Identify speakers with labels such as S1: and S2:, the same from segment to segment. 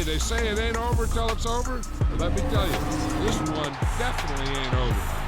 S1: they say it ain't over till it's over. But let me tell you, this one definitely ain't over.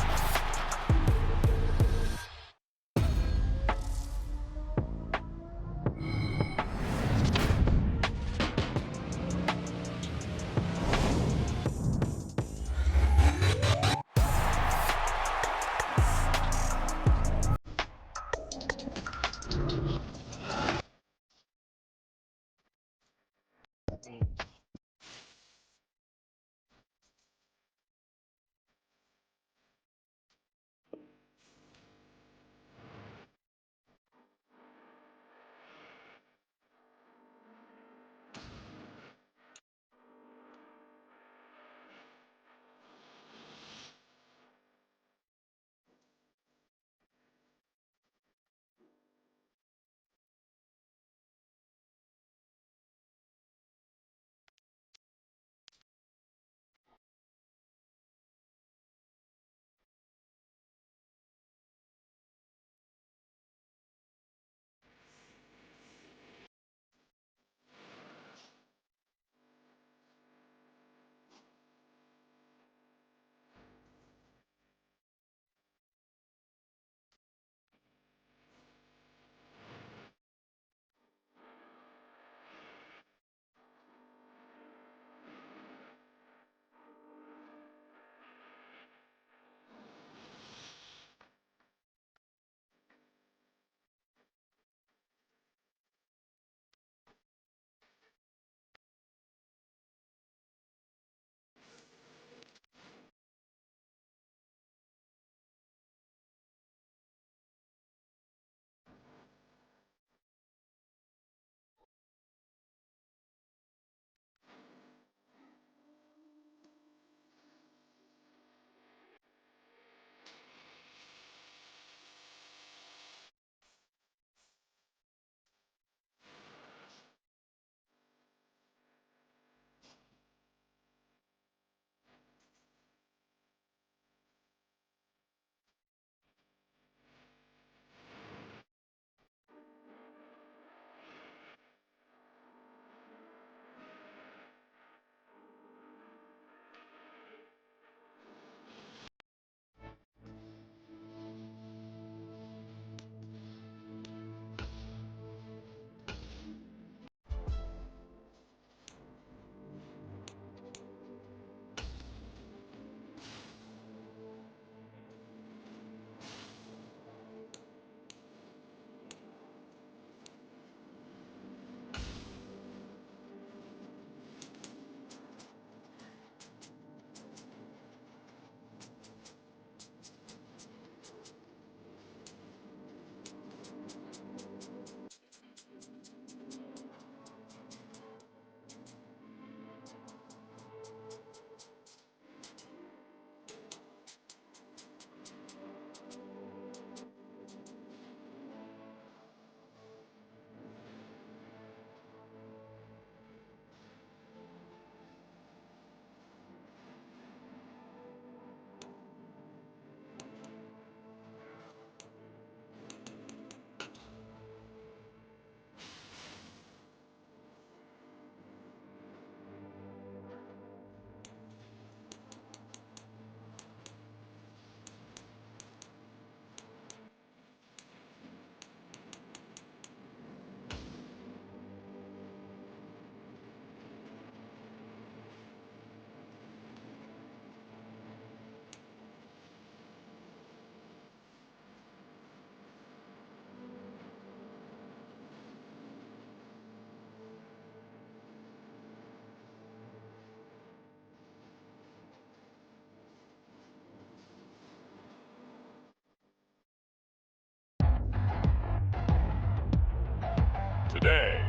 S2: Today,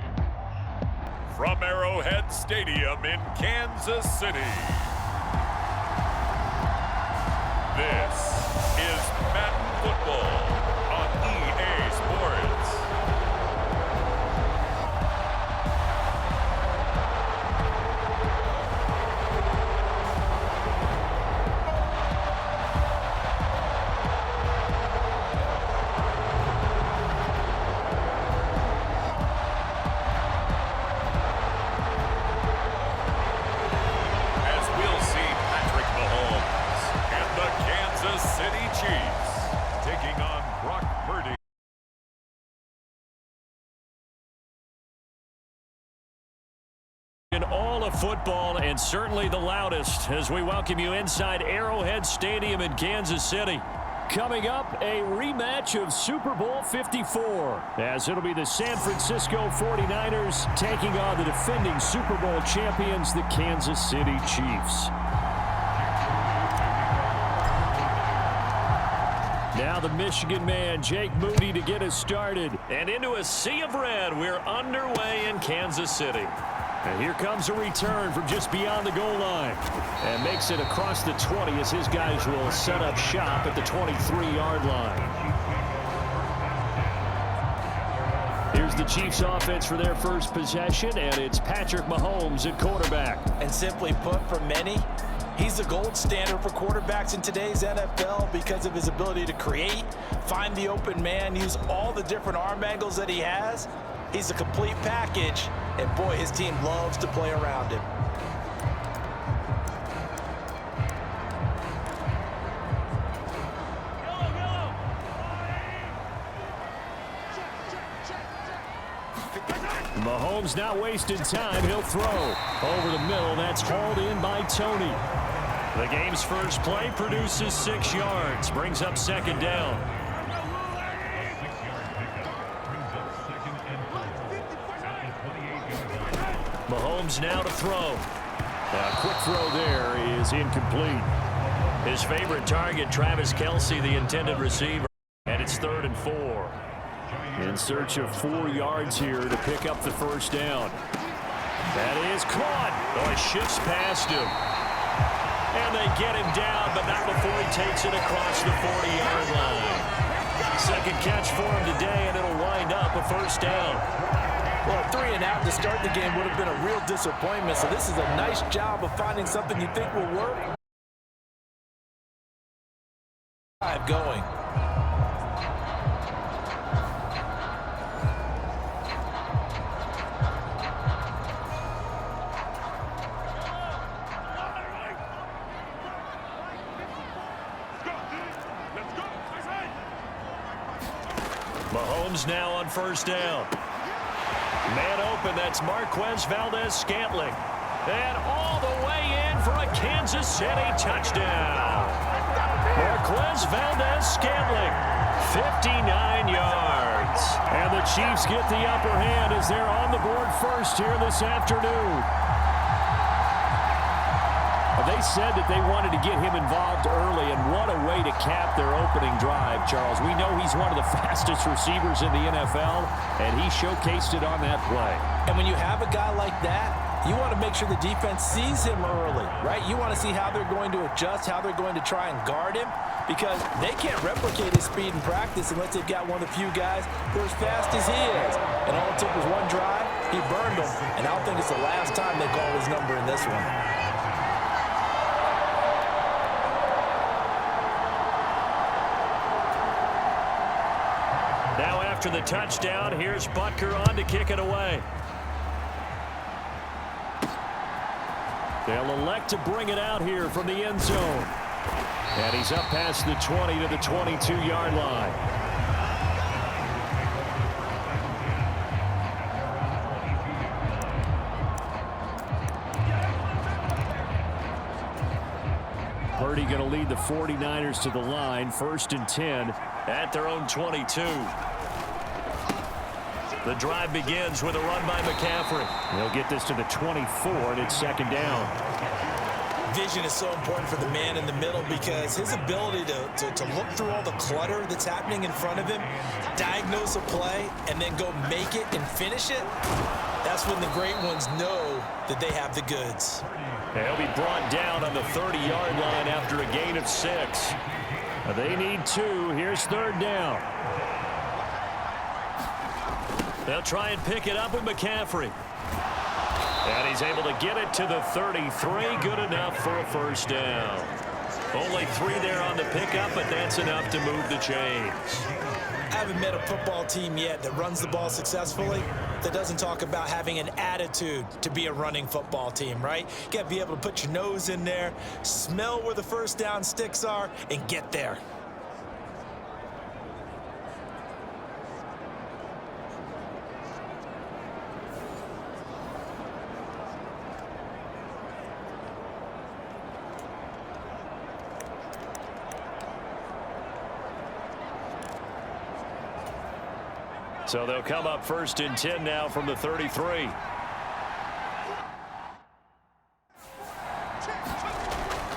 S2: from Arrowhead Stadium in Kansas City, this is Madden Football on EA Sports.
S3: In all of football, and certainly the loudest, as we welcome you inside Arrowhead Stadium in Kansas City. Coming up, a rematch of Super Bowl 54, as it'll be the San Francisco 49ers taking on the defending Super Bowl champions, the Kansas City Chiefs. Now the Michigan man, Jake Moody, to get us started. And into a sea of red, we're underway in Kansas City. And here comes a return from just beyond the goal line. And makes it across the 20 as his guys will set up shop at the 23-yard line. Here's the Chiefs offense for their first possession, and it's Patrick Mahomes at quarterback.
S4: And simply put, for many, he's the gold standard for quarterbacks in today's NFL because of his ability to create, find the open man, use all the different arm angles that he has. He's a complete package, and boy, his team loves to play around him.
S3: Mahomes not wasting time. He'll throw over the middle. That's hauled in by Tony. The game's first play produces 6 yards, brings up second down. Mahomes now to throw. A quick throw there is incomplete. His favorite target, Travis Kelce, the intended receiver. And it's 3rd and 4. In search of 4 yards here to pick up the first down. That is caught. Oh, he shifts past him. And they get him down, but not before he takes it across the 40-yard line. Second catch for him today, and it'll wind up a first down.
S4: Well, 3 and out to start the game would have been a real disappointment, so this is a nice job of finding something you think will work. Going.
S3: Mahomes now on first down. Man open, that's Marquez Valdez-Scantling. And all the way in for a Kansas City touchdown. Marquez Valdez-Scantling, 59 yards. And the Chiefs get the upper hand as they're on the board first here this afternoon. They said that they wanted to get him involved early, and what a way to cap their opening drive, Charles. We know he's one of the fastest receivers in the NFL, and he showcased it on that play.
S4: And when you have a guy like that, you want to make sure the defense sees him early, right? You want to see how they're going to adjust, how they're going to try and guard him, because they can't replicate his speed in practice unless they've got one of the few guys who are as fast as he is. And all it took was one drive, he burned them, and I don't think it's the last time they call his number in this one.
S3: Now after the touchdown, here's Butker on to kick it away. They'll elect to bring it out here from the end zone. And he's up past the 20 to the 22-yard line. Purdy going to lead the 49ers to the line, 1st and 10 at their own 22. The drive begins with a run by McCaffrey. They'll get this to the 24, and it's second down.
S4: Vision is so important for the man in the middle because his ability to look through all the clutter that's happening in front of him, diagnose a play, and then go make it and finish it, that's when the great ones know that they have the goods.
S3: They'll be brought down on the 30-yard line after a gain of 6. They need 2. Here's 3rd down. They'll try and pick it up with McCaffrey. And he's able to get it to the 33. Good enough for a first down. Only 3 there on the pickup, but that's enough to move the chains.
S4: I haven't met a football team yet that runs the ball successfully that doesn't talk about having an attitude to be a running football team, right? You got to be able to put your nose in there, smell where the first down sticks are, and get there.
S3: So they'll come up 1st and 10 now from the 33.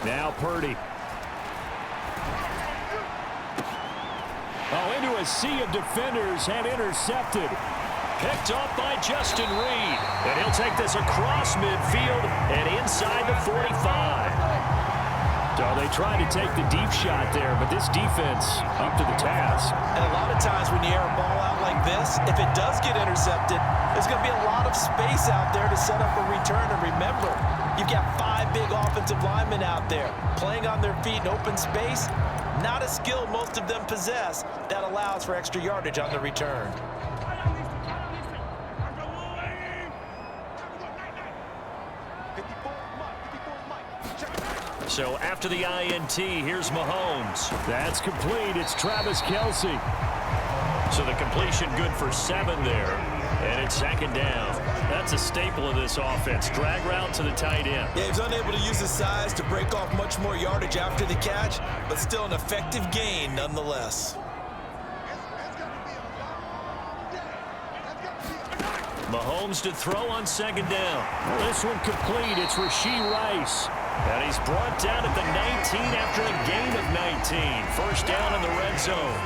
S3: Now Purdy. Oh, into a sea of defenders and intercepted. Picked off by Justin Reed. And he'll take this across midfield and inside the 45. So they tried to take the deep shot there, but this defense up to the task.
S4: And a lot of times when you air a ball out like this, if it does get intercepted, there's going to be a lot of space out there to set up a return. And remember, you've got 5 big offensive linemen out there playing on their feet in open space. Not a skill most of them possess that allows for extra yardage on the return.
S3: So after the INT, here's Mahomes.
S5: That's complete. It's Travis Kelce.
S3: So the completion good for 7 there. And it's 2nd down. That's a staple of this offense. Drag route to the tight end.
S4: Yeah, he's unable to use his size to break off much more yardage after the catch, but still an effective gain nonetheless.
S3: Mahomes to throw on 2nd down.
S5: Well, this one complete. It's Rashee Rice.
S3: And he's brought down at the 19 after a gain of 19. 1st down in the red zone.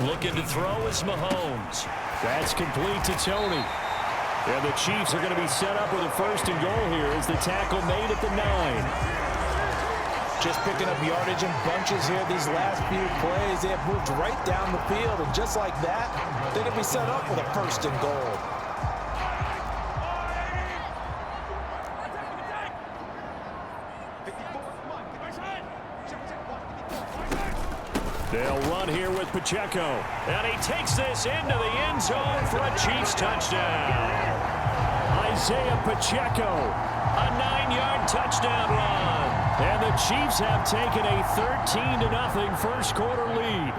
S3: Looking to throw is Mahomes.
S5: That's complete to Tony. And the Chiefs are going to be set up with a 1st and goal here as the tackle made at the 9.
S4: Just picking up yardage in bunches here these last few plays. They have moved right down the field, and just like that, they're going to be set up with a 1st and goal.
S5: They'll run here with Pacheco.
S3: And he takes this into the end zone for a Chiefs touchdown.
S5: Isaiah Pacheco.
S3: A 9-yard touchdown run.
S5: And the Chiefs have taken a 13-0 first quarter lead.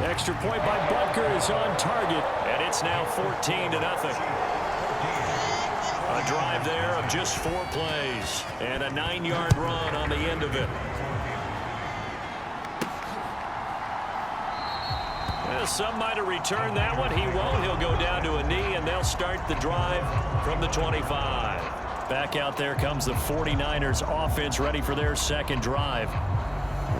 S5: Extra point by Butker is on target.
S3: And it's now 14-0. A drive there of just 4 plays. And a 9-yard run on the end of it. Some might have returned that one. He won't. He'll go down to a knee, and they'll start the drive from the 25. Back out there comes the 49ers offense ready for their 2nd drive.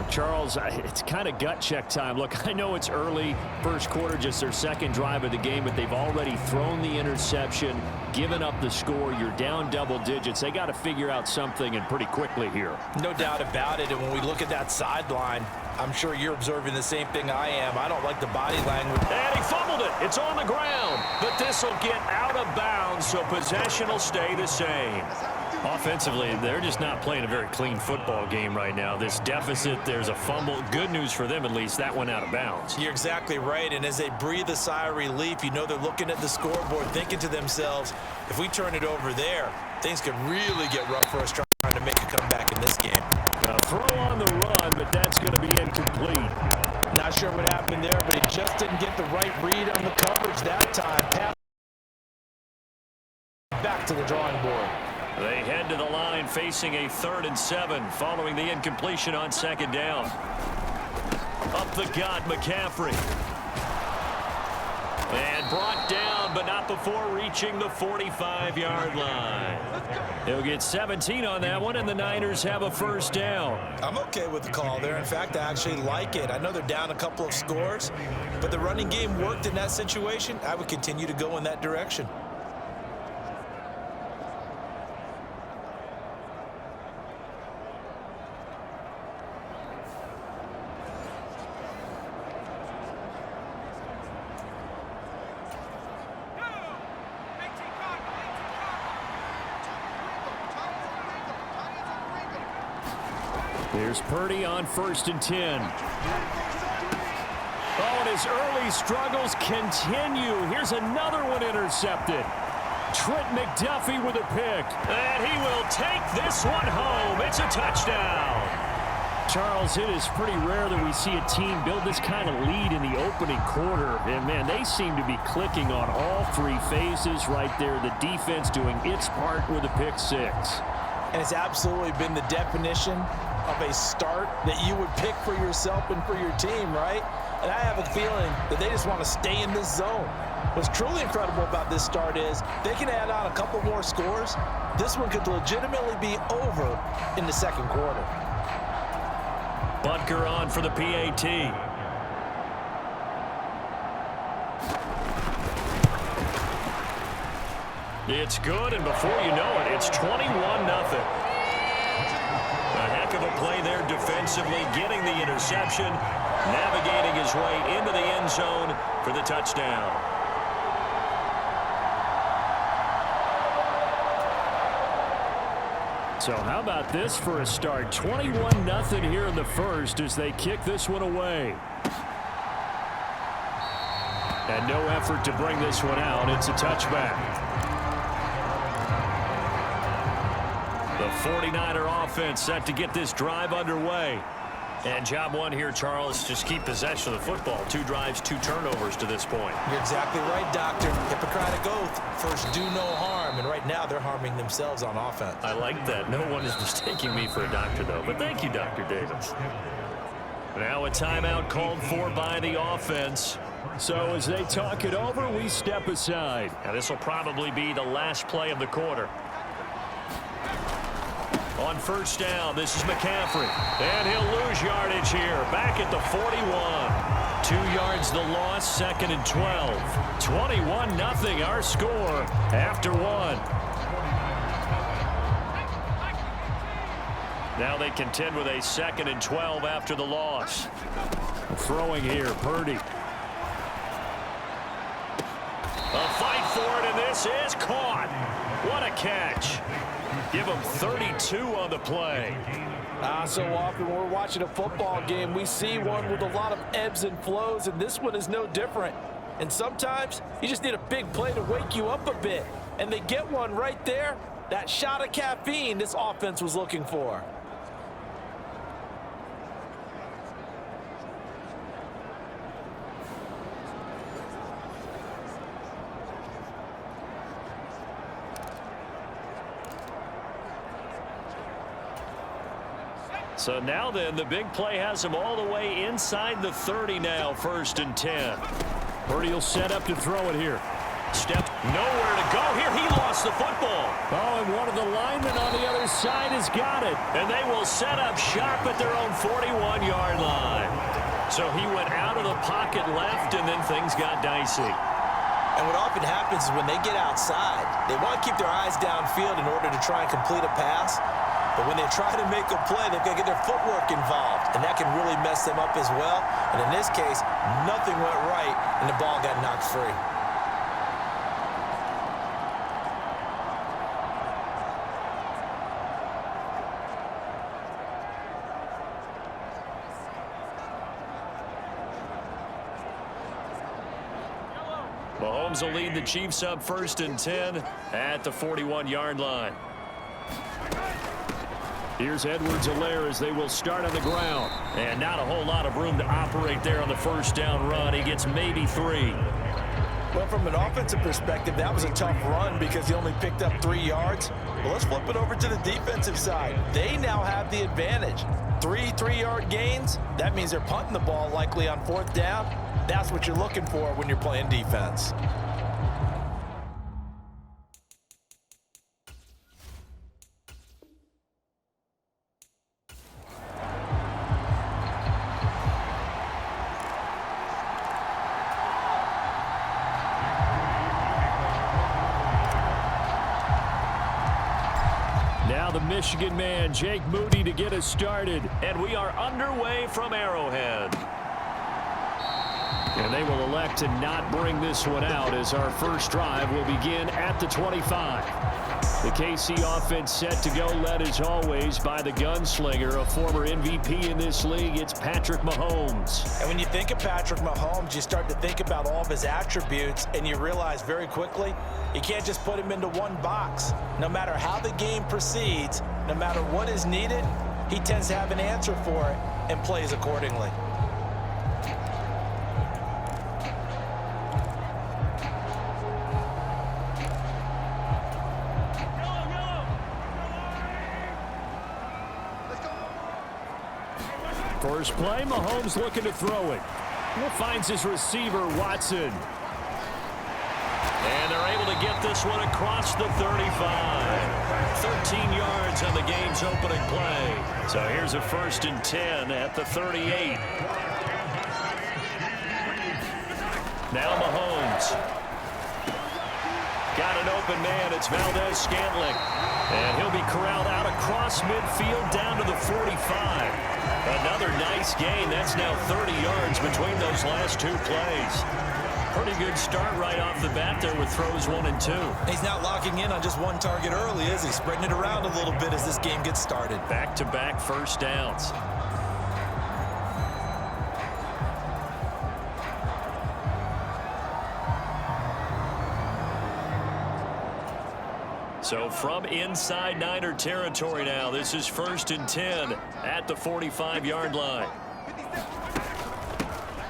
S5: Charles, it's kind of gut check time. Look, I know it's early, first quarter, just their 2nd drive of the game, but they've already thrown the interception, given up the score. You're down double digits. They got to figure out something, and pretty quickly here.
S4: No doubt about it, and when we look at that sideline, I'm sure you're observing the same thing I am. I don't like the body language.
S3: And he fumbled it. It's on the ground. But this will get out of bounds, so possession will stay the same.
S5: Offensively, they're just not playing a very clean football game right now. This deficit, there's a fumble. Good news for them, at least. That went out of bounds.
S4: You're exactly right, and as they breathe a sigh of relief, you know they're looking at the scoreboard, thinking to themselves, if we turn it over there, things could really get rough for us trying to make a comeback in this game.
S5: A throw on the run, but that's going to be incomplete.
S4: Not sure what happened there, but he just didn't get the right read on the coverage that time. Pass back to the drawing board.
S3: They head to the line facing a 3rd and 7 following the incompletion on 2nd down. Up the gut, McCaffrey. And brought down, but not before reaching the 45-yard line. They'll get 17 on that one, and the Niners have a 1st down.
S4: I'm okay with the call there. In fact, I actually like it. I know they're down a couple of scores, but the running game worked in that situation. I would continue to go in that direction.
S5: There's Purdy on 1st and 10. Oh, and his early struggles continue. Here's another one intercepted. Trent McDuffie with a pick.
S3: And he will take this one home. It's a touchdown.
S5: Charles, it is pretty rare that we see a team build this kind of lead in the opening quarter. And, man, they seem to be clicking on all three phases right there. The defense doing its part with a pick six.
S4: And it's absolutely been the definition of a start that you would pick for yourself and for your team, right? And I have a feeling that they just want to stay in this zone. What's truly incredible about this start is they can add on a couple more scores. This one could legitimately be over in the second quarter.
S3: Butker on for the PAT. It's good, and before you know it, it's 21-0. A heck of a play there defensively, getting the interception, navigating his way into the end zone for the touchdown.
S5: So how about this for a start? 21-0 here in the first as they kick this one away. And no effort to bring this one out. It's a touchback. The 49er offense set to get this drive underway. And job one here, Charles, just keep possession of the football. 2 drives, 2 turnovers to this point.
S4: You're exactly right, Doctor. Hippocratic oath. First, do no harm. And right now, they're harming themselves on offense.
S3: I like that. No one is mistaking me for a doctor, though. But thank you, Dr. Davis. Now a timeout called for by the offense.
S5: So as they talk it over, we step aside.
S3: Now this will probably be the last play of the quarter. On first down, this is McCaffrey. And he'll lose yardage here. Back at the 41. 2 yards the loss, second and 12. 21-0 our score after 1. Now they contend with a second and 12 after the loss.
S5: Throwing here, Purdy.
S3: A fight for it, and this is caught. What a catch. Give him 32 on the play.
S4: So often when we're watching a football game, we see one with a lot of ebbs and flows, and this one is no different. And sometimes you just need a big play to wake you up a bit. And they get one right there. That shot of caffeine this offense was looking for.
S3: So now then, the big play has him all the way inside the 30 now, first and 10.
S5: Purdy will set up to throw it here.
S3: Step nowhere to go here. He lost the football.
S5: Oh, and one of the linemen on the other side has got it.
S3: And they will set up shop at their own 41-yard line. So he went out of the pocket left, and then things got dicey.
S4: And what often happens is when they get outside, they want to keep their eyes downfield in order to try and complete a pass. But when they try to make a play, they've got to get their footwork involved, and that can really mess them up as well. And in this case, nothing went right, and the ball got knocked free.
S3: Mahomes will lead the Chiefs up first and 10 at the 41-yard line.
S5: Here's Edwards-Helaire as they will start on the ground.
S3: And not a whole lot of room to operate there on the first down run. He gets maybe 3.
S4: Well, from an offensive perspective, that was a tough run because he only picked up 3 yards. Well, let's flip it over to the defensive side. They now have the advantage. 3 3-yard gains. That means they're punting the ball likely on 4th down. That's what you're looking for when you're playing defense.
S5: Now the Michigan man, Jake Moody, to get us started.
S3: And we are underway from Arrowhead.
S5: And they will elect to not bring this one out as our first drive will begin at the 25. The KC offense set to go, led as always by the gunslinger, a former MVP in this league. It's Patrick Mahomes.
S4: And when you think of Patrick Mahomes, you start to think about all of his attributes, and you realize very quickly you can't just put him into one box. No matter how the game proceeds, no matter what is needed, he tends to have an answer for it and plays accordingly.
S5: First play, Mahomes looking to throw it. Finds his receiver, Watson.
S3: And they're able to get this one across the 35. 13 yards on the game's opening play. So here's a 1st and 10 at the 38. Now Mahomes. Got an open man. It's Valdez-Scantling. And he'll be corralled out across midfield down to the 45. Another nice gain. That's now 30 yards between those last two plays. Pretty good start right off the bat there with throws 1 and 2.
S4: He's not locking in on just one target early, is he? Spreading it around a little bit as this game gets started.
S3: Back-to-back first downs. So from inside Niner territory now, this is 1st and 10 at the 45-yard line.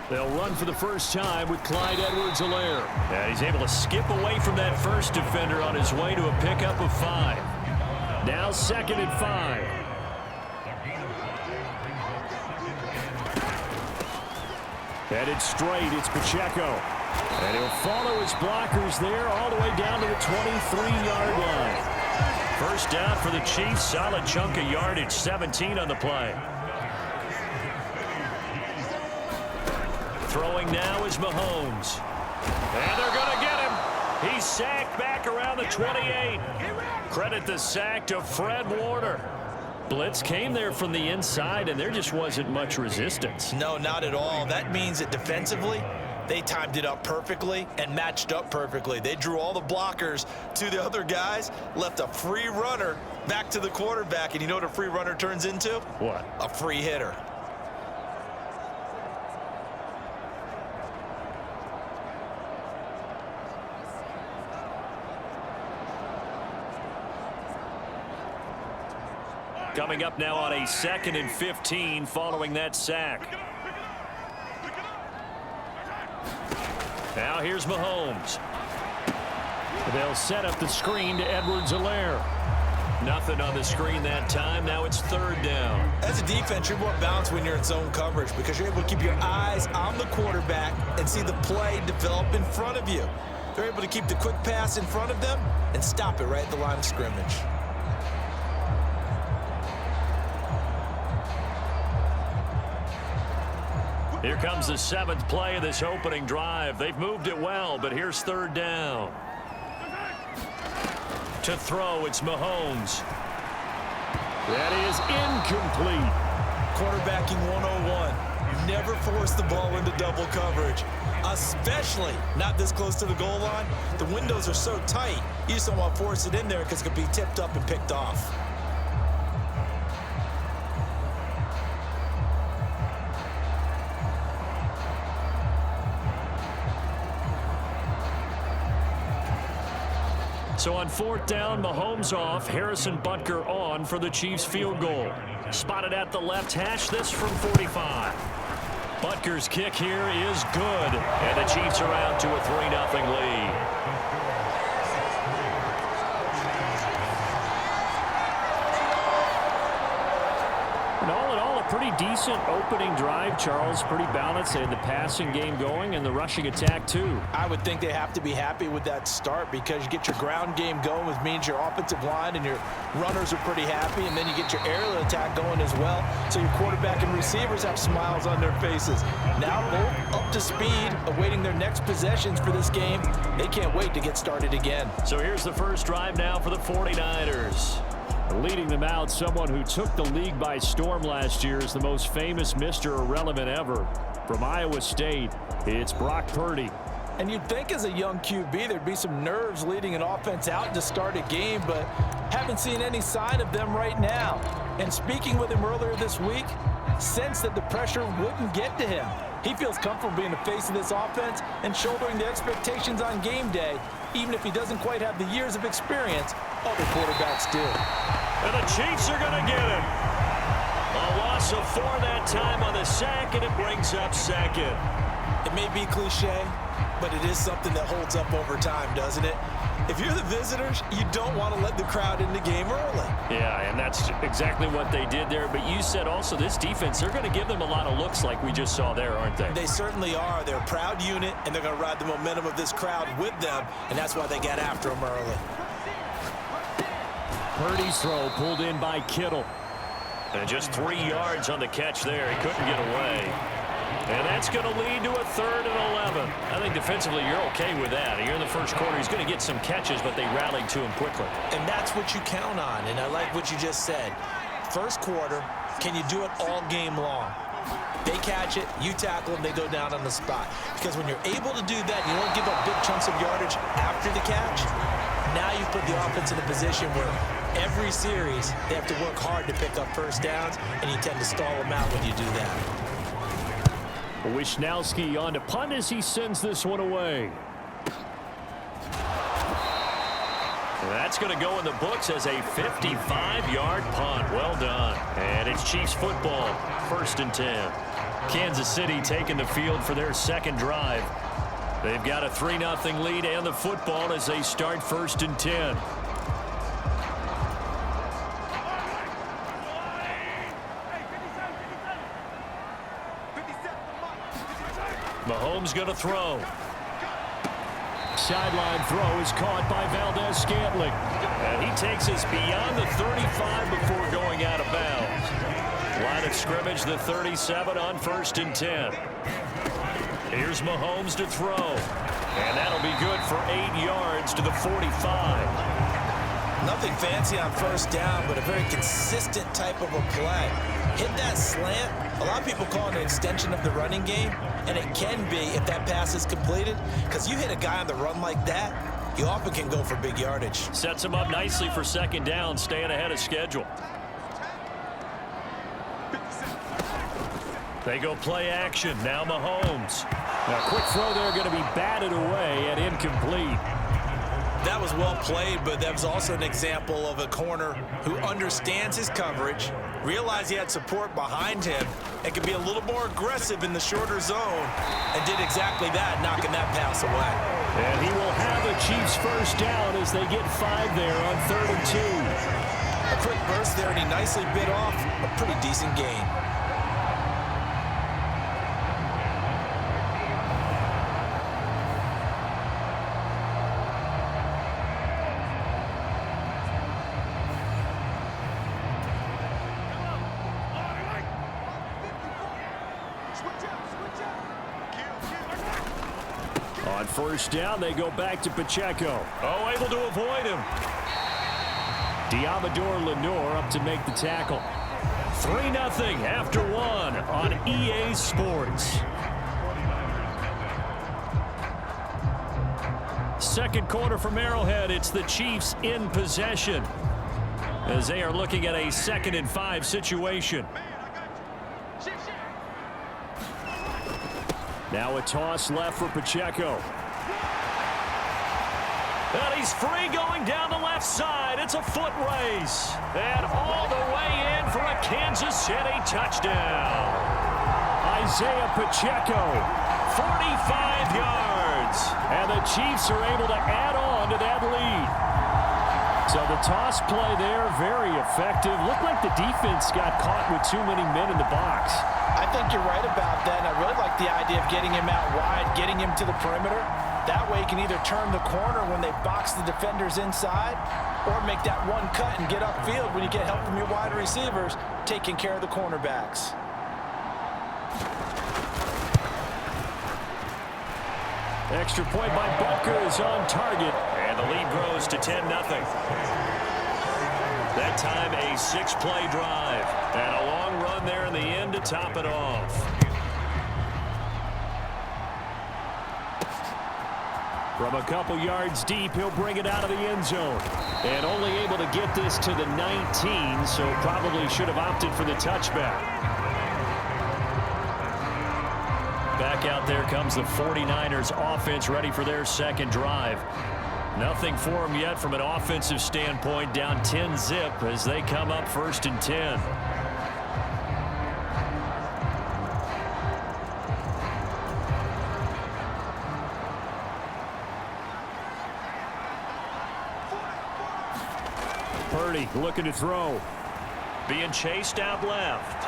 S5: They'll run for the first time with Clyde Edwards-Helaire.
S3: Yeah, he's able to skip away from that first defender on his way to a pickup of 5.
S5: Now 2nd and 5. Headed straight, it's Pacheco. And he'll follow his blockers there all the way down to the 23-yard line.
S3: First down for the Chiefs. Solid chunk of yardage. 17 on the play. Throwing now is Mahomes. And they're going to get him. He's sacked back around the 28. Credit the sack to Fred Warner. Blitz came there from the inside, and there just wasn't much resistance.
S4: No, not at all. That means that defensively, they timed it up perfectly and matched up perfectly. They drew all the blockers to the other guys, left a free runner back to the quarterback. And you know what a free runner turns into?
S3: What?
S4: A free hitter.
S3: Coming up now on a 2nd and 15 following that sack. Now here's Mahomes.
S5: They'll set up the screen to Edwards-Helaire.
S3: Nothing on the screen that time. Now it's 3rd down.
S4: As a defense, you're more balanced when you're in zone coverage because you're able to keep your eyes on the quarterback and see the play develop in front of you. They're able to keep the quick pass in front of them and stop it right at the line of scrimmage.
S3: Here comes the 7th play of this opening drive. They've moved it well, but here's 3rd down. To throw, it's Mahomes.
S5: That is incomplete.
S4: Quarterbacking 101. You never force the ball into double coverage, especially not this close to the goal line. The windows are so tight, you just don't want to force it in there because it could be tipped up and picked off.
S3: So on 4th down, Mahomes off, Harrison Butker on for the Chiefs field goal. Spotted at the left hash, this from 45. Butker's kick here is good, and the Chiefs are out to a 3-0 lead.
S5: And all in all, a pretty decent opening drive, Charles. Pretty balanced. They had the passing game going and the rushing attack, too.
S4: I would think they have to be happy with that start because you get your ground game going, which means your offensive line and your runners are pretty happy, and then you get your aerial attack going as well. So your quarterback and receivers have smiles on their faces. Now both up to speed, awaiting their next possessions for this game. They can't wait to get started again.
S3: So here's the first drive now for the 49ers.
S5: Leading them out, someone who took the league by storm last year is the most famous Mr. Irrelevant ever. From Iowa State, it's Brock Purdy.
S4: And you'd think as a young QB there'd be some nerves leading an offense out to start a game, but haven't seen any sign of them right now. And speaking with him earlier this week, sensed that the pressure wouldn't get to him. He feels comfortable being the face of this offense and shouldering the expectations on game day, even if he doesn't quite have the years of experience other quarterbacks do.
S3: And the Chiefs are going to get him. loss of 4 that time on the sack, and it brings up second.
S4: It may be cliche, but it is something that holds up over time, doesn't it? If you're the visitors, you don't want to let the crowd in the game early.
S3: Yeah, and that's exactly what they did there. But you said also this defense, they're going to give them a lot of looks like we just saw there, aren't they?
S4: They certainly are. They're a proud unit, and they're going to ride the momentum of this crowd with them, and that's why they got after them early.
S5: Purdy's throw pulled in by Kittle.
S3: And just 3 yards on the catch there. He couldn't get away. And that's going to lead to a 3rd and 11. I think defensively you're okay with that. Here in the first quarter, he's going to get some catches, but they rallied to him quickly.
S4: And that's what you count on, and I like what you just said. First quarter, can you do it all game long? They catch it, you tackle them, they go down on the spot. Because when you're able to do that, you don't give up big chunks of yardage after the catch, now you put the offense in a position where every series they have to work hard to pick up first downs, and you tend to stall them out when you do that.
S5: Wishnowski on to punt as he sends this one away.
S3: That's going to go in the books as a 55-yard punt. Well done. And it's Chiefs football, 1st and 10. Kansas City taking the field for their second drive. They've got a 3-0 lead and the football as they start 1st and 10. Mahomes going to throw.
S5: Sideline throw is caught by Valdez-Scantling.
S3: And he takes us beyond the 35 before going out of bounds. Line of scrimmage, the 37 on 1st and 10. Here's Mahomes to throw. And that'll be good for 8 yards to the 45.
S4: Nothing fancy on first down, but a very consistent type of a play. Hit that slant. A lot of people call it an extension of the running game, and it can be if that pass is completed, because you hit a guy on the run like that, you often can go for big yardage.
S3: Sets him up nicely for second down, staying ahead of schedule. They go play action. Now Mahomes.
S5: A quick throw there going to be batted away and incomplete.
S4: That was well played, but that was also an example of a corner who understands his coverage, realized he had support behind him, and could be a little more aggressive in the shorter zone, and did exactly that, knocking that pass away.
S5: And he will have a Chiefs first down as they get 5 there on 3rd and 2.
S4: A quick burst there, and he nicely bit off a pretty decent gain.
S5: On first down, they go back to Pacheco.
S3: Oh, able to avoid him.
S5: Diamador Lenore up to make the tackle.
S3: 3-0 after 1 on EA Sports. Second quarter from Arrowhead. It's the Chiefs in possession as they are looking at a 2nd and 5 situation.
S5: Now a toss left for Pacheco.
S3: And he's free going down the left side. It's a foot race. And all the way in for a Kansas City touchdown.
S5: Isaiah Pacheco.
S3: 45 yards.
S5: And the Chiefs are able to add on to that lead. So the toss play there, very effective. Looked like the defense got caught with too many men in the box.
S4: I think you're right about that, and I really like the idea of getting him out wide, getting him to the perimeter. That way you can either turn the corner when they box the defenders inside or make that one cut and get upfield when you get help from your wide receivers taking care of the cornerbacks.
S5: Extra point by Butker is on target.
S3: And the lead grows to 10-0. That time a 6-play drive. And a long run there in the end to top it off.
S5: From a couple yards deep, he'll bring it out of the end zone. And only able to get this to the 19, so probably should have opted for the touchback. Back out there comes the 49ers offense, ready for their second drive. Nothing for them yet from an offensive standpoint, down 10-zip as they come up 1st and 10. Purdy looking to throw.
S3: Being chased out left.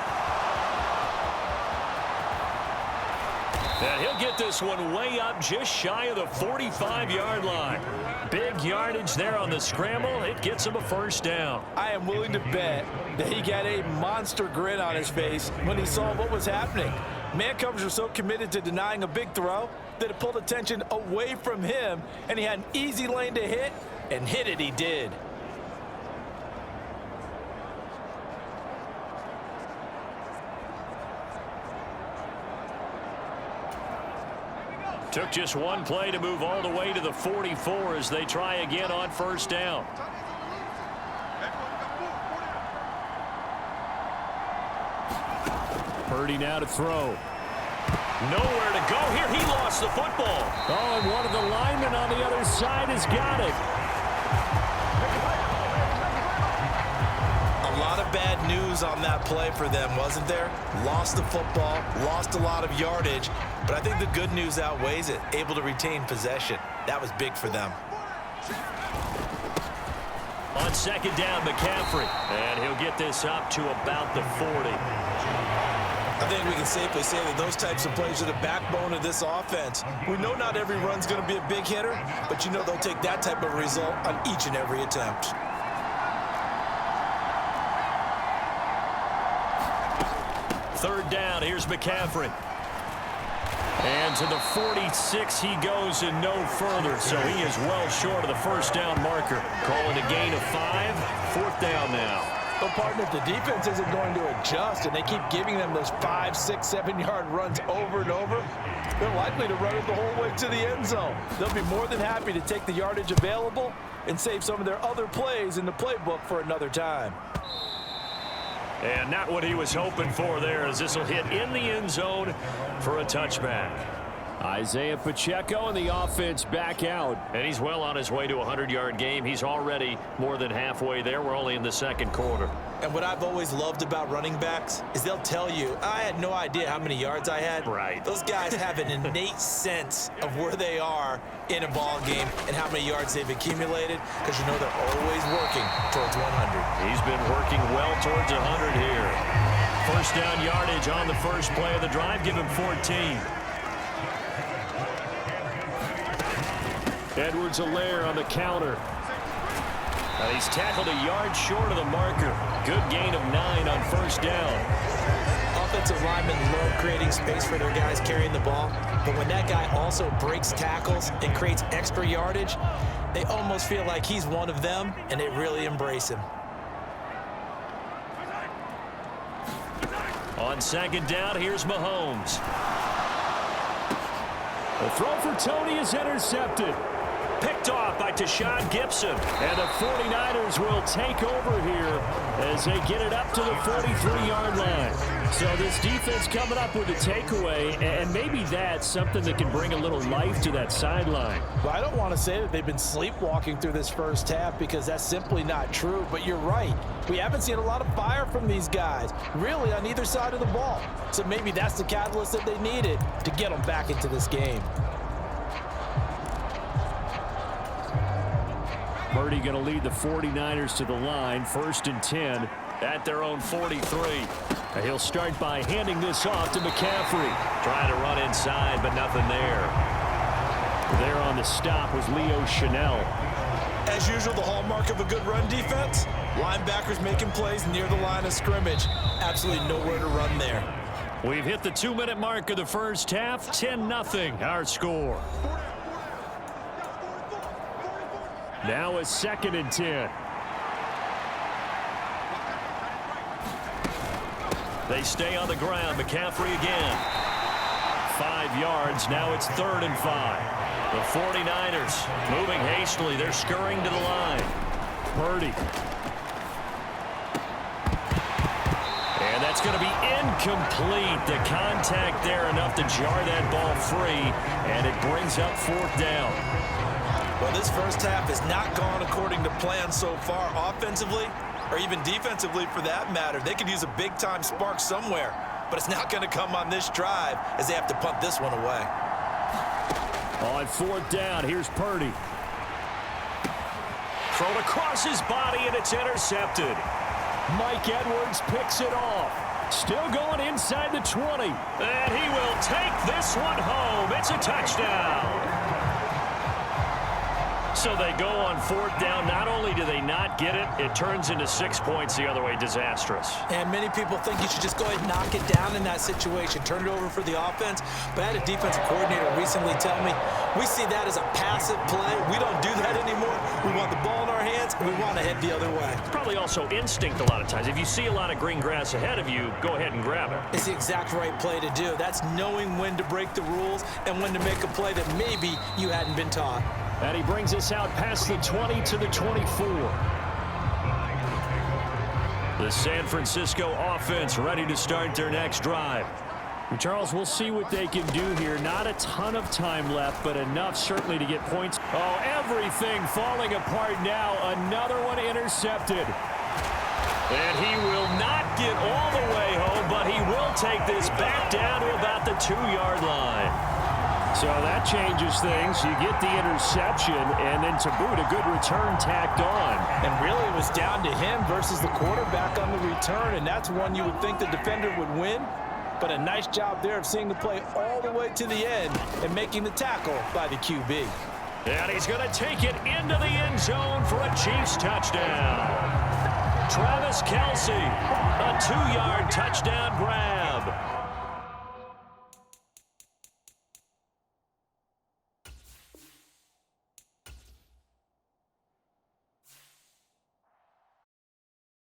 S3: And he'll get this one way up just shy of the 45-yard line. Big yardage there on the scramble. It gets him a first down.
S4: I am willing to bet that he got a monster grin on his face when he saw what was happening. Man coverage were so committed to denying a big throw that it pulled attention away from him, and he had an easy lane to hit, and hit it he did.
S3: Took just one play to move all the way to the 44 as they try again on first down.
S5: Purdy now to throw.
S3: Nowhere to go here. He lost the football.
S5: Oh, and one of the linemen on the other side has got it.
S4: A lot of bad news on that play for them, wasn't there? Lost the football, lost a lot of yardage, but I think the good news outweighs it. Able to retain possession. That was big for them.
S3: On second down, McCaffrey. And he'll get this up to about the 40.
S4: I think we can safely say that those types of plays are the backbone of this offense. We know not every run's going to be a big hitter, but you know they'll take that type of result on each and every attempt.
S3: Third down, here's McCaffrey. And to the 46 he goes and no further, so he is well short of the first down marker. Calling a gain of 5, fourth down now.
S4: But, partner, if the defense isn't going to adjust and they keep giving them those 5, 6, 7-yard runs over and over, they're likely to run it the whole way to the end zone. They'll be more than happy to take the yardage available and save some of their other plays in the playbook for another time.
S3: And not what he was hoping for there, as this will hit in the end zone for a touchback.
S5: Isaiah Pacheco and the offense back out.
S3: And he's well on his way to a 100-yard game. He's already more than halfway there. We're only in the second quarter.
S4: And what I've always loved about running backs is they'll tell you, I had no idea how many yards I had.
S3: Right.
S4: Those guys have an innate sense of where they are in a ball game and how many yards they've accumulated, because you know they're always working towards 100.
S3: He's been working well towards 100 here. First down yardage on the first play of the drive. Give him 14.
S5: Edwards-Helaire on the counter.
S3: Now he's tackled a yard short of the marker. Good gain of 9 on first down.
S4: Offensive linemen love creating space for their guys carrying the ball, but when that guy also breaks tackles and creates extra yardage, they almost feel like he's one of them, and they really embrace him.
S3: On second down, here's Mahomes.
S5: The throw for Tony is intercepted.
S3: Picked off by Tashawn Gibson.
S5: And the 49ers will take over here as they get it up to the 43-yard line. So this defense coming up with a takeaway, and maybe that's something that can bring a little life to that sideline.
S4: Well, I don't want to say that they've been sleepwalking through this first half, because that's simply not true, but you're right. We haven't seen a lot of fire from these guys, really, on either side of the ball. So maybe that's the catalyst that they needed to get them back into this game.
S5: Purdy going to lead the 49ers to the line, 1st and 10
S3: at their own 43.
S5: And he'll start by handing this off to McCaffrey.
S3: Trying to run inside, but nothing there.
S5: There on the stop was Leo Chanel.
S4: As usual, the hallmark of a good run defense, linebackers making plays near the line of scrimmage. Absolutely nowhere to run there.
S3: We've hit the 2-minute mark of the first half. 10-0 our score.
S5: Now a 2nd and 10.
S3: They stay on the ground. McCaffrey again. 5 yards. Now it's 3rd and 5. The 49ers moving hastily. They're scurrying to the line.
S5: Purdy.
S3: And that's going to be incomplete. The contact there enough to jar that ball free. And it brings up 4th down.
S4: Well, this first half has not gone according to plan so far offensively, or even defensively for that matter. They could use a big-time spark somewhere, but it's not going to come on this drive as they have to punt this one away.
S5: On 4th down, here's Purdy.
S3: Thrown across his body, and it's intercepted.
S5: Mike Edwards picks it off. Still going inside the 20.
S3: And he will take this one home. It's a touchdown. So they go on fourth down. Not only do they not get it, it turns into 6 points the other way. Disastrous.
S4: And many people think you should just go ahead and knock it down in that situation. Turn it over for the offense. But I had a defensive coordinator recently tell me, we see that as a passive play. We don't do that anymore. We want the ball in our hands, and we want to head the other way.
S3: It's probably also instinct a lot of times. If you see a lot of green grass ahead of you, go ahead and grab it.
S4: It's the exact right play to do. That's knowing when to break the rules and when to make a play that maybe you hadn't been taught.
S5: And he brings us out past the 20 to the 24.
S3: The San Francisco offense ready to start their next drive.
S5: And Charles, we'll see what they can do here. Not a ton of time left, but enough certainly to get points. Oh, everything falling apart now. Another one intercepted.
S3: And he will not get all the way home, but he will take this back down to about the 2-yard line.
S5: So that changes things. You get the interception, and then to boot, a good return tacked on.
S4: And really, it was down to him versus the quarterback on the return, and that's one you would think the defender would win. But a nice job there of seeing the play all the way to the end and making the tackle by the QB.
S3: And he's going to take it into the end zone for a Chiefs touchdown. Travis Kelce, a 2-yard touchdown grab.